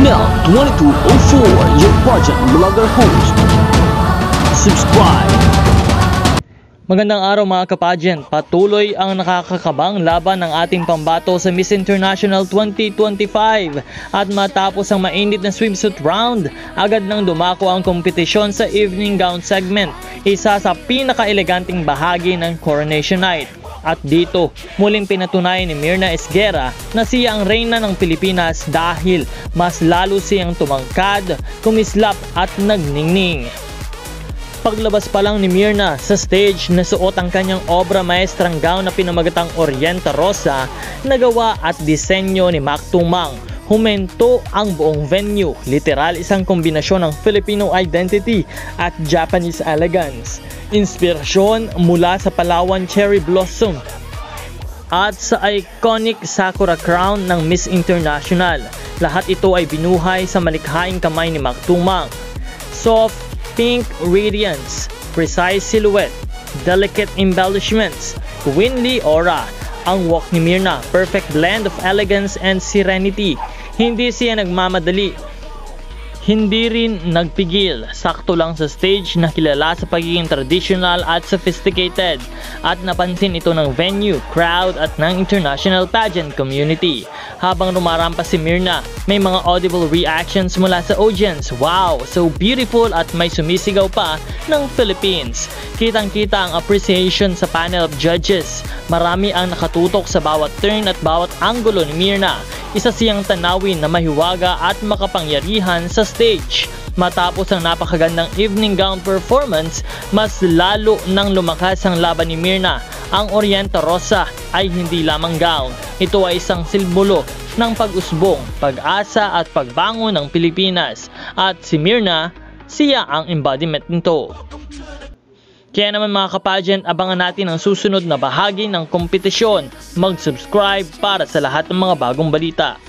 Mel 2204, your pageant vlogger host. Subscribe! Magandang araw mga kapageant, patuloy ang nakakakabang laban ng ating pambato sa Miss International 2025 at matapos ang mainit na swimsuit round, agad nang dumako ang kompetisyon sa evening gown segment, isa sa pinaka-eleganting bahagi ng Coronation Night. At dito, muling pinatunayan ni Mirna Esguerra na siya ang reyna ng Pilipinas dahil mas lalo siyang tumangkad, kumislap at nagningning. Paglabas pa lang ni Mirna sa stage, nasuot ang kanyang obra maestrang gown na pinamagatang Orienta Rosa na gawa at disenyo ni Mac Tumang. Humento ang buong venue, literal isang kombinasyon ng Filipino identity at Japanese elegance. Inspirasyon mula sa Palawan cherry blossom at sa iconic Sakura crown ng Miss International. Lahat ito ay binuhay sa malikhaing kamay ni Mac Tumang. Soft pink radiance, precise silhouette, delicate embellishments, queenly aura. Ang walk ni Mirna, perfect blend of elegance and serenity. Hindi siya nagmamadali, hindi rin nagpigil. Sakto lang sa stage na kilala sa pagiging traditional at sophisticated, at napansin ito ng venue, crowd at ng international pageant community. Habang rumarampas si Mirna, may mga audible reactions mula sa audience. Wow, so beautiful, at may sumisigaw pa ng Philippines. Kitang-kita ang appreciation sa panel of judges. Marami ang nakatutok sa bawat turn at bawat anggulo ni Mirna. Isa siyang tanawin na mahiwaga at makapangyarihan sa stage. Matapos ang napakagandang evening gown performance, mas lalo nang lumakas ang laban ni Mirna. Ang Orienta Rosa ay hindi lamang gown. Ito ay isang simbolo ng pag-usbong, pag-asa at pagbangon ng Pilipinas. At si Mirna, siya ang embodiment nito. Kaya naman mga kapageant, abangan natin ang susunod na bahagi ng kompetisyon. Mag-subscribe para sa lahat ng mga bagong balita.